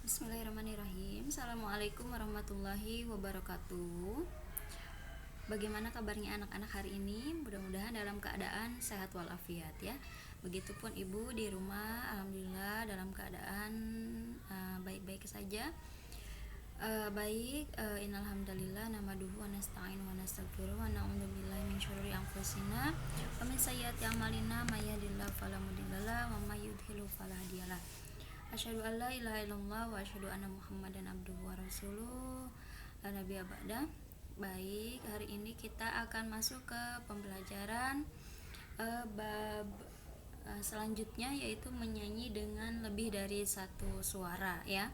Bismillahirrahmanirrahim. Assalamualaikum warahmatullahi wabarakatuh. Bagaimana kabarnya anak-anak hari ini? Mudah-mudahan dalam keadaan sehat walafiat ya. Begitupun ibu di rumah, alhamdulillah dalam keadaan baik-baik saja. Innal hamdalillah nahmaduhu wa nasta'inu wa nastaghfiruh wa na'udzu billahi min syururi anfusina wa min sayyiati a'malina may yahdihillahu fala mudhillalah wa may yudhlil fala hadiyalah. Asyhadu an la ilaha illallah wa asyhadu anna Muhammadan abduhu wa rasuluh la nabiyya ba'da. Baik, hari ini kita akan masuk ke pembelajaran bab selanjutnya, yaitu menyanyi dengan lebih dari satu suara ya,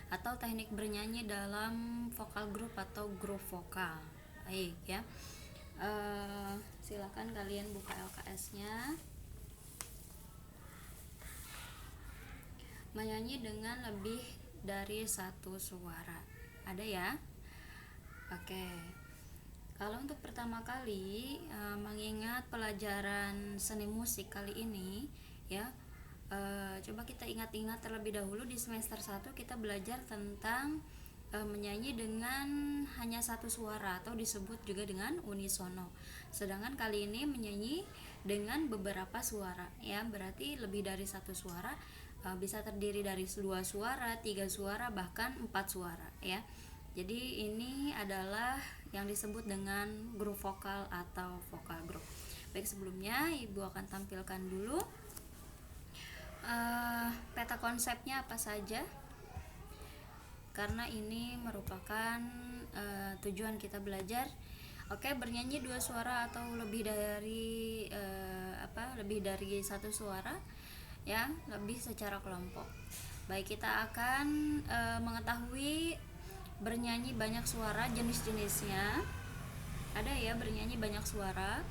atau teknik bernyanyi dalam vokal group atau grup vokal. Baik ya. Silakan kalian buka LKS-nya. Menyanyi dengan lebih dari satu suara. Ada ya? Oke. Kalau untuk pertama kali mengingat pelajaran seni musik kali ini ya, coba kita ingat-ingat terlebih dahulu di semester 1 kita belajar tentang menyanyi dengan hanya satu suara atau disebut juga dengan unisono. Sedangkan kali ini menyanyi dengan beberapa suara ya, berarti lebih dari satu suara. Bisa terdiri dari 2 suara, 3 suara, bahkan 4 suara ya. Jadi ini adalah yang disebut dengan grup vokal atau vokal grup. Baik, sebelumnya ibu akan tampilkan dulu peta konsepnya apa saja, karena ini merupakan tujuan kita belajar. Oke, bernyanyi 2 suara atau lebih dari lebih dari satu suara ya, lebih secara kelompok. Baik, kita akan mengetahui bernyanyi banyak suara, jenis-jenisnya. Ada ya bernyanyi banyak suara.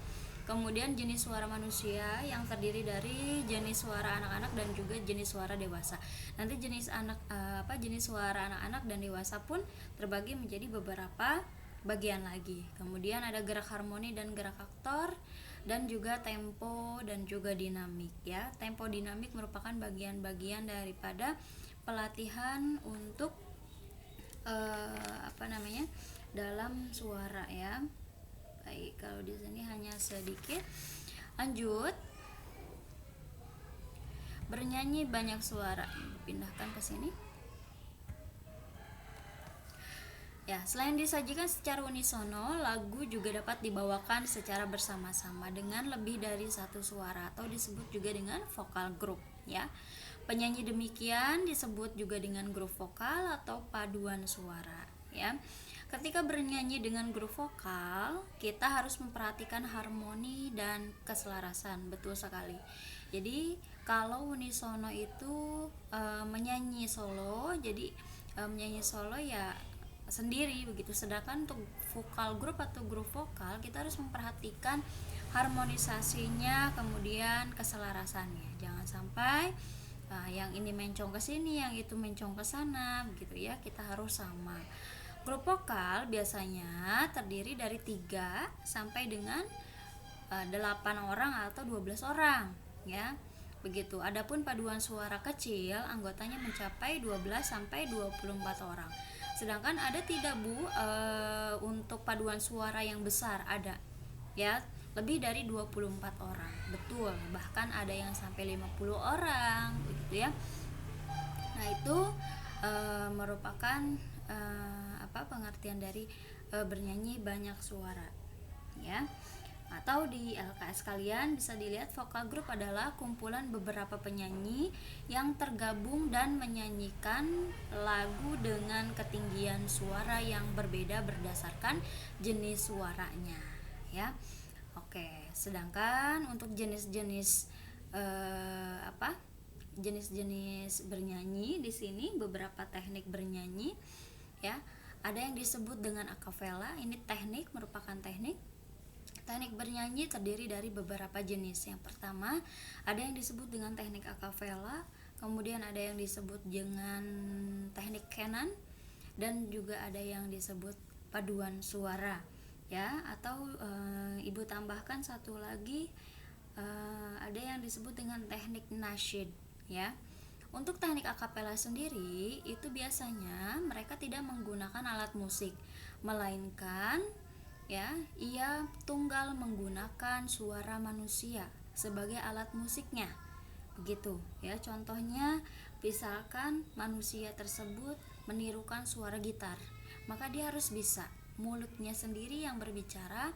Kemudian jenis suara manusia yang terdiri dari jenis suara anak-anak dan juga jenis suara dewasa. Nanti jenis suara anak-anak dan dewasa pun terbagi menjadi beberapa bagian lagi. Kemudian ada gerak harmoni dan gerak aktor, dan juga tempo dan juga dinamik ya. Tempo dinamik merupakan bagian-bagian daripada pelatihan untuk dalam suara ya. Baik, kalau di sini hanya sedikit. Lanjut. Bernyanyi banyak suara. Pindahkan ke sini. Ya, selain disajikan secara unisono, lagu juga dapat dibawakan secara bersama-sama dengan lebih dari satu suara atau disebut juga dengan vokal group ya. Penyanyi demikian disebut juga dengan grup vokal atau paduan suara ya. Ketika bernyanyi dengan grup vokal, kita harus memperhatikan harmoni dan keselarasan. Betul sekali. Jadi kalau unisono itu menyanyi solo, jadi menyanyi solo ya sendiri begitu. Sedangkan untuk vokal group atau grup vokal kita harus memperhatikan harmonisasinya, kemudian keselarasannya. Jangan sampai yang ini mencong ke sini, yang itu mencong ke sana begitu ya. Kita harus sama. Grup vokal biasanya terdiri dari 3 sampai dengan 8 orang atau 12 orang ya. Begitu. Adapun paduan suara kecil anggotanya mencapai 12 sampai 24 orang. Sedangkan ada tidak Bu untuk paduan suara yang besar? Ada ya, lebih dari 24 orang. Betul, bahkan ada yang sampai 50 orang begitu ya. Nah, itu merupakan pengertian dari bernyanyi banyak suara ya. Atau di LKS kalian bisa dilihat vokal group adalah kumpulan beberapa penyanyi yang tergabung dan menyanyikan lagu dengan ketinggian suara yang berbeda berdasarkan jenis suaranya ya. Oke, sedangkan untuk jenis-jenis jenis-jenis bernyanyi di sini beberapa teknik bernyanyi ya. Ada yang disebut dengan akapela. Ini merupakan teknik bernyanyi terdiri dari beberapa jenis. Yang pertama, ada yang disebut dengan teknik akapela, kemudian ada yang disebut dengan teknik canon, dan juga ada yang disebut paduan suara ya. Atau ibu tambahkan satu lagi, ada yang disebut dengan teknik nasyid ya. Untuk teknik akapela sendiri itu biasanya mereka tidak menggunakan alat musik, melainkan ya ia tunggal menggunakan suara manusia sebagai alat musiknya. Begitu ya. Contohnya misalkan manusia tersebut menirukan suara gitar, maka dia harus bisa mulutnya sendiri yang berbicara.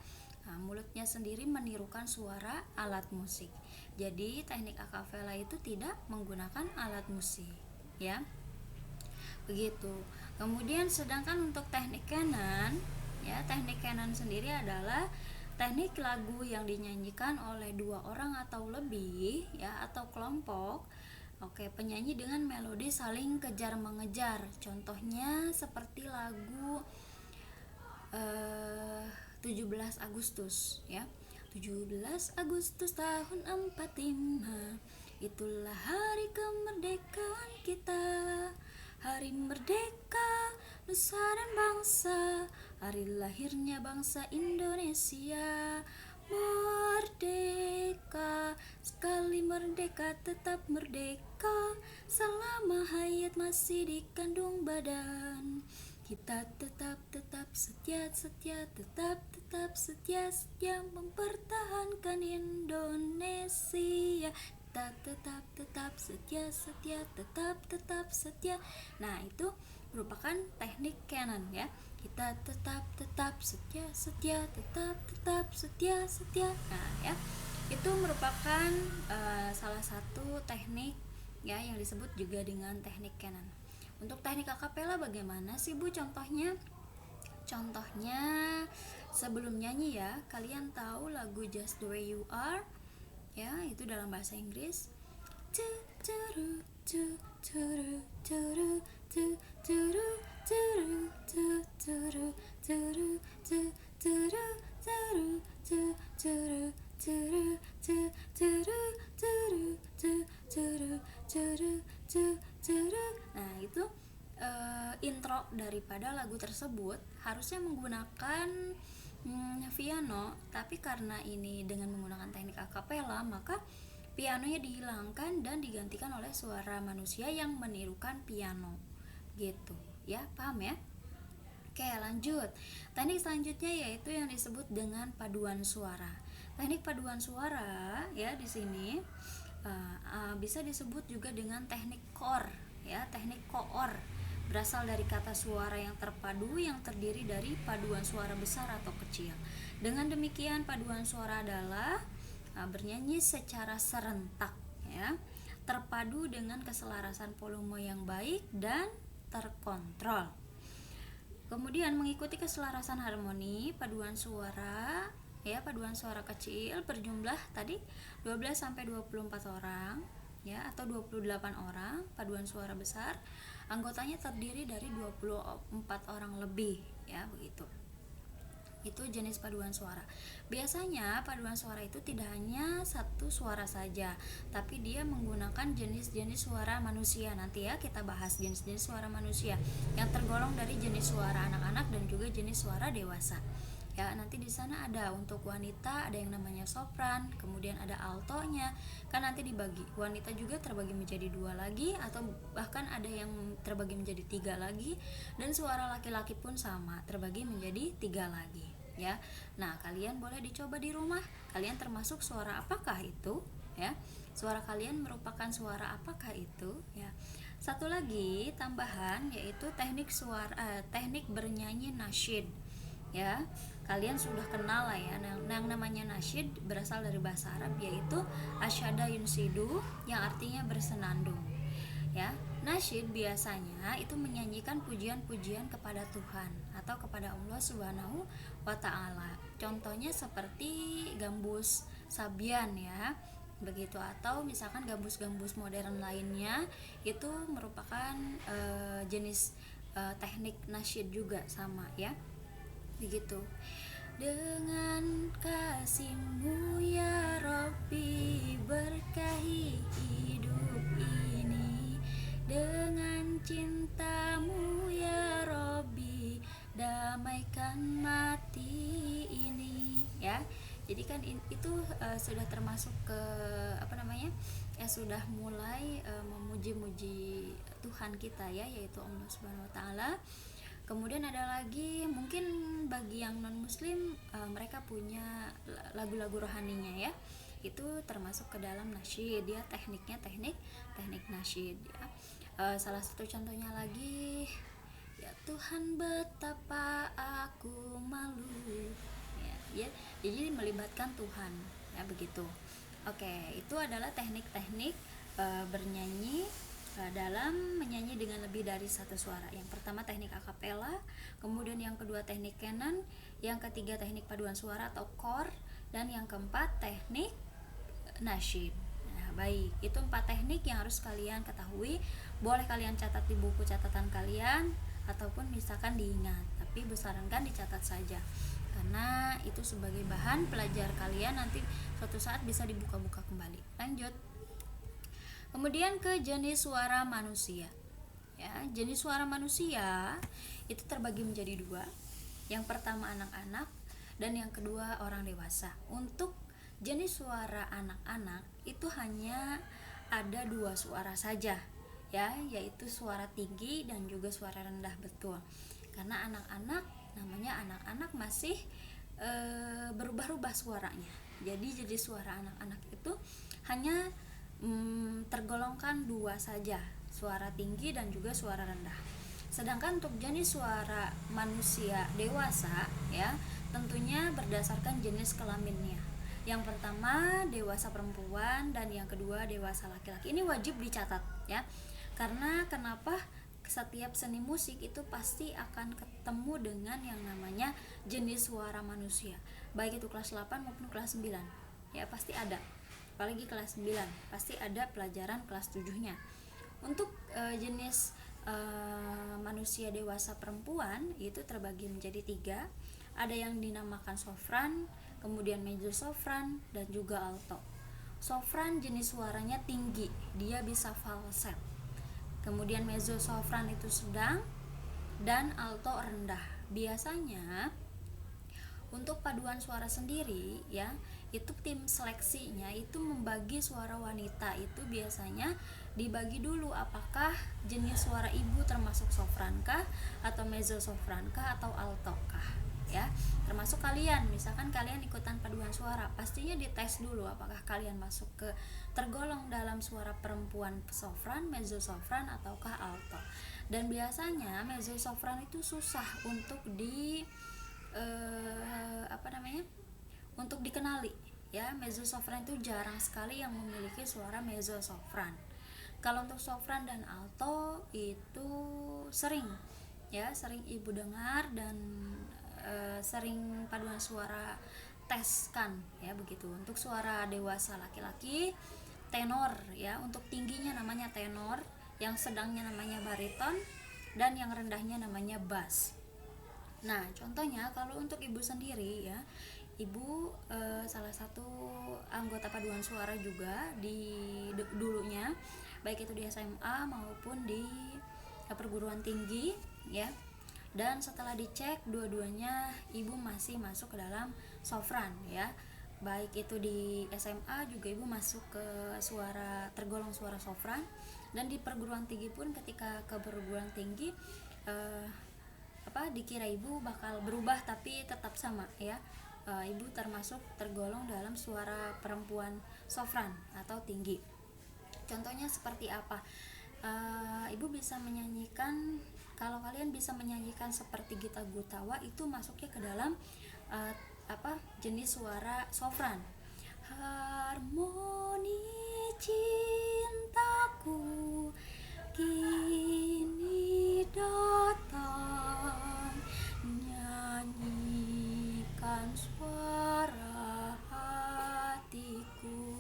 Nah, mulutnya sendiri menirukan suara alat musik. Jadi teknik akapela itu tidak menggunakan alat musik, ya. Begitu. Kemudian sedangkan untuk teknik canon, ya, teknik canon sendiri adalah teknik lagu yang dinyanyikan oleh 2 orang atau lebih, ya, atau kelompok. Oke, penyanyi dengan melodi saling kejar mengejar. Contohnya seperti lagu 17 Agustus, ya. 17 Agustus tahun 45, itulah hari kemerdekaan kita. Hari merdeka nusa dan bangsa, hari lahirnya bangsa Indonesia. Merdeka, sekali merdeka tetap merdeka, selama hayat masih dikandung badan. Kita tetap setia, tetap setia mempertahankan Indonesia. Kita tetap setia, tetap setia. Nah, itu merupakan teknik canon, ya. Kita tetap setia, tetap setia. Nah, ya, itu merupakan salah satu teknik, ya, yang disebut juga dengan teknik canon. Untuk teknik akapela bagaimana sih, Bu, contohnya? Contohnya sebelum nyanyi, ya, kalian tahu lagu Just the Way You Are, ya, itu dalam bahasa Inggris. Nah, itu intro daripada lagu tersebut harusnya menggunakan piano, tapi karena ini dengan menggunakan teknik akapela, maka pianonya dihilangkan dan digantikan oleh suara manusia yang menirukan piano. Gitu, ya, paham ya? Oke, lanjut. Teknik selanjutnya yaitu yang disebut dengan paduan suara. Teknik paduan suara, ya, di sini bisa disebut juga dengan teknik core, ya, teknik koor. Berasal dari kata suara yang terpadu yang terdiri dari paduan suara besar atau kecil. Dengan demikian, paduan suara adalah bernyanyi secara serentak, ya, terpadu dengan keselarasan volume yang baik dan terkontrol. Kemudian mengikuti keselarasan harmoni paduan suara, ya, paduan suara kecil berjumlah tadi 12 sampai 24 orang, ya, atau 28 orang. Paduan suara besar anggotanya terdiri dari 24 orang lebih, ya, begitu. Itu jenis paduan suara. Biasanya paduan suara itu tidak hanya satu suara saja, tapi dia menggunakan jenis-jenis suara manusia. Nanti, ya, kita bahas jenis-jenis suara manusia yang tergolong dari jenis suara anak-anak dan juga jenis suara dewasa. Ya, nanti di sana ada untuk wanita ada yang namanya sopran, kemudian ada altonya. Kan nanti dibagi. Wanita juga terbagi menjadi 2 lagi, atau bahkan ada yang terbagi menjadi 3 lagi, dan suara laki-laki pun sama, terbagi menjadi 3 lagi, ya. Nah, kalian boleh dicoba di rumah. Kalian termasuk suara apakah itu, ya? Suara kalian merupakan suara apakah itu, ya? Satu lagi tambahan yaitu teknik bernyanyi nasyid, ya. Kalian sudah kenal lah, ya, yang namanya nasyid berasal dari bahasa Arab yaitu asyada yunsidu, yang artinya bersenandung, ya. Nasyid biasanya itu menyanyikan pujian-pujian kepada Tuhan atau kepada Allah Subhanahu wa Ta'ala. Contohnya seperti gambus sabian, ya, begitu, atau misalkan gambus-gambus modern lainnya, itu merupakan jenis teknik nasyid juga, sama, ya, begitu. Dengan kasih-Mu ya Rabbi, berkahi hidup ini. Dengan cinta-Mu ya Rabbi, damaikan mati ini, ya. Jadi kan itu sudah termasuk ke ya sudah mulai memuji-muji Tuhan kita ya, yaitu Allah Subhanahu wa taala. Kemudian ada lagi mungkin bagi yang non muslim, mereka punya lagu-lagu rohaninya ya, itu termasuk ke dalam nasyid ya, tekniknya teknik nasyid ya. Salah satu contohnya lagi, ya Tuhan betapa aku malu ya, jadi melibatkan Tuhan ya, begitu. Oke, itu adalah teknik-teknik bernyanyi dalam menyanyi dengan lebih dari satu suara. Yang pertama teknik akapela, kemudian yang kedua teknik canon, yang ketiga teknik paduan suara atau core, dan yang keempat teknik nasyid. Nah, baik, itu 4 teknik yang harus kalian ketahui. Boleh kalian catat di buku catatan kalian ataupun misalkan diingat, tapi disarankan dicatat saja karena itu sebagai bahan pelajar kalian nanti suatu saat bisa dibuka-buka kembali. Lanjut. Kemudian ke jenis suara manusia. Ya, jenis suara manusia itu terbagi menjadi 2. Yang pertama anak-anak dan yang kedua orang dewasa. Untuk jenis suara anak-anak itu hanya ada 2 suara saja ya, yaitu suara tinggi dan juga suara rendah, betul. Karena anak-anak, namanya anak-anak masih berubah-ubah suaranya. Jadi suara anak-anak itu hanya tergolongkan 2 saja, suara tinggi dan juga suara rendah. Sedangkan untuk jenis suara manusia dewasa ya, tentunya berdasarkan jenis kelaminnya. Yang pertama dewasa perempuan dan yang kedua dewasa laki-laki. Ini wajib dicatat ya. Karena kenapa? Setiap seni musik itu pasti akan ketemu dengan yang namanya jenis suara manusia. Baik itu kelas 8 maupun kelas 9. Ya, pasti ada. Apalagi kelas 9 pasti ada pelajaran kelas 7-nya. Untuk jenis manusia dewasa perempuan itu terbagi menjadi 3. Ada yang dinamakan sopran, kemudian mezzo sopran, dan juga alto. Sopran jenis suaranya tinggi, dia bisa falset. Kemudian mezzo sopran itu sedang, dan alto rendah. Biasanya untuk paduan suara sendiri ya, itu tim seleksinya itu membagi suara wanita itu biasanya dibagi dulu, apakah jenis suara ibu termasuk sopran kah atau mezzo sopran kah atau alto kah ya. Termasuk kalian, misalkan kalian ikutan paduan suara, pastinya dites dulu apakah kalian masuk ke tergolong dalam suara perempuan sopran, mezzo sopran ataukah alto. Dan biasanya mezzo sopran itu susah untuk untuk dikenali ya. Mezzo sopran itu jarang sekali yang memiliki suara mezzo sopran. Kalau untuk sopran dan alto itu sering ibu dengar dan sering paduan suara teskan ya, begitu. Untuk suara dewasa laki-laki tenor ya, untuk tingginya namanya tenor, yang sedangnya namanya bariton, dan yang rendahnya namanya bass. Nah, contohnya kalau untuk ibu sendiri ya, ibu salah satu anggota paduan suara juga di dulunya, baik itu di SMA maupun di perguruan tinggi ya. Dan setelah dicek dua-duanya ibu masih masuk ke dalam sopran ya. Baik itu di SMA juga ibu masuk ke tergolong suara sopran, dan di perguruan tinggi pun ketika ke perguruan tinggi dikira ibu bakal berubah tapi tetap sama ya. Ibu tergolong dalam suara perempuan sopran atau tinggi. Contohnya seperti apa? Ibu bisa menyanyikan, kalau kalian bisa menyanyikan seperti Gita Gutawa, itu masuknya ke dalam jenis suara sopran. Harmoni cintaku kini datang, nyanyikan suara hatiku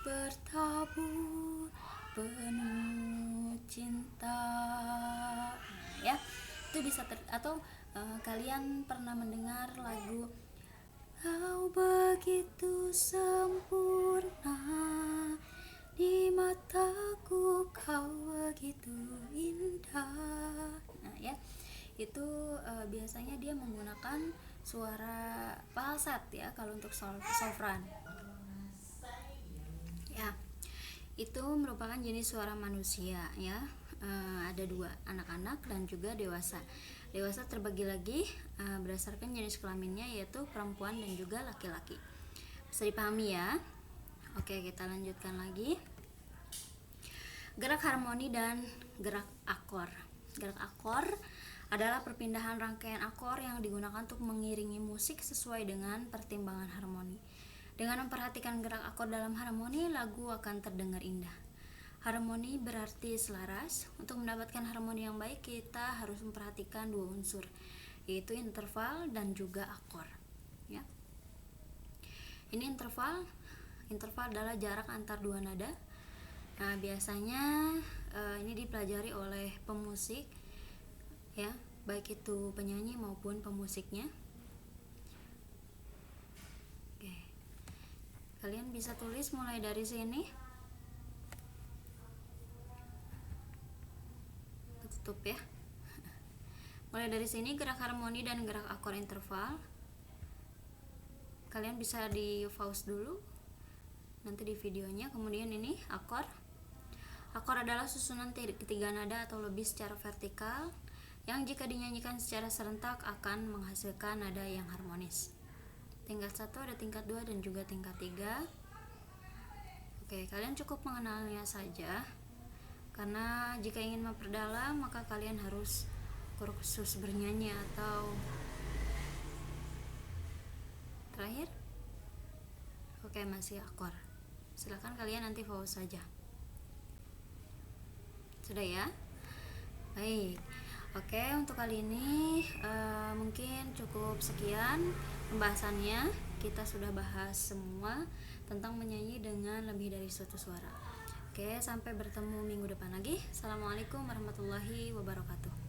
bertabur penuh cinta ya. Itu bisa atau kalian pernah mendengar lagu Kau begitu sempurna di mataku, kau begitu indah. Nah ya, itu biasanya dia menggunakan suara falset ya kalau untuk sopran ya. itu merupakan jenis suara manusia ya. Ada dua, anak-anak dan juga dewasa. Dewasa terbagi lagi berdasarkan jenis kelaminnya, yaitu perempuan dan juga laki-laki. Bisa dipahami ya. Oke, kita lanjutkan lagi. Gerak harmoni dan gerak akor. Gerak akor adalah perpindahan rangkaian akor yang digunakan untuk mengiringi musik sesuai dengan pertimbangan harmoni. Dengan memperhatikan gerak akor dalam harmoni, lagu akan terdengar indah. Harmoni berarti selaras. Untuk mendapatkan harmoni yang baik, kita harus memperhatikan dua unsur, yaitu interval dan juga akor. Ya. Ini interval. Interval adalah jarak antar dua nada. Nah, biasanya ini dipelajari oleh pemusik, ya, baik itu penyanyi maupun pemusiknya. Oke. Kalian bisa tulis mulai dari sini. Tutup ya. Mulai dari sini gerak harmoni dan gerak akor interval. Kalian bisa di pause dulu nanti di videonya. Kemudian ini akor. Akor adalah susunan ketiga nada atau lebih secara vertikal yang jika dinyanyikan secara serentak akan menghasilkan nada yang harmonis. Tingkat 1 ada tingkat 2 dan juga tingkat 3. Oke, kalian cukup mengenalnya saja. Karena jika ingin memperdalam, maka kalian harus kursus bernyanyi atau terakhir. Oke, masih akor. Silakan kalian nanti pause saja. Sudah ya? Baik. Oke, untuk kali ini mungkin cukup sekian pembahasannya. Kita sudah bahas semua tentang menyanyi dengan lebih dari satu suara. Oke, sampai bertemu minggu depan lagi. Assalamualaikum warahmatullahi wabarakatuh.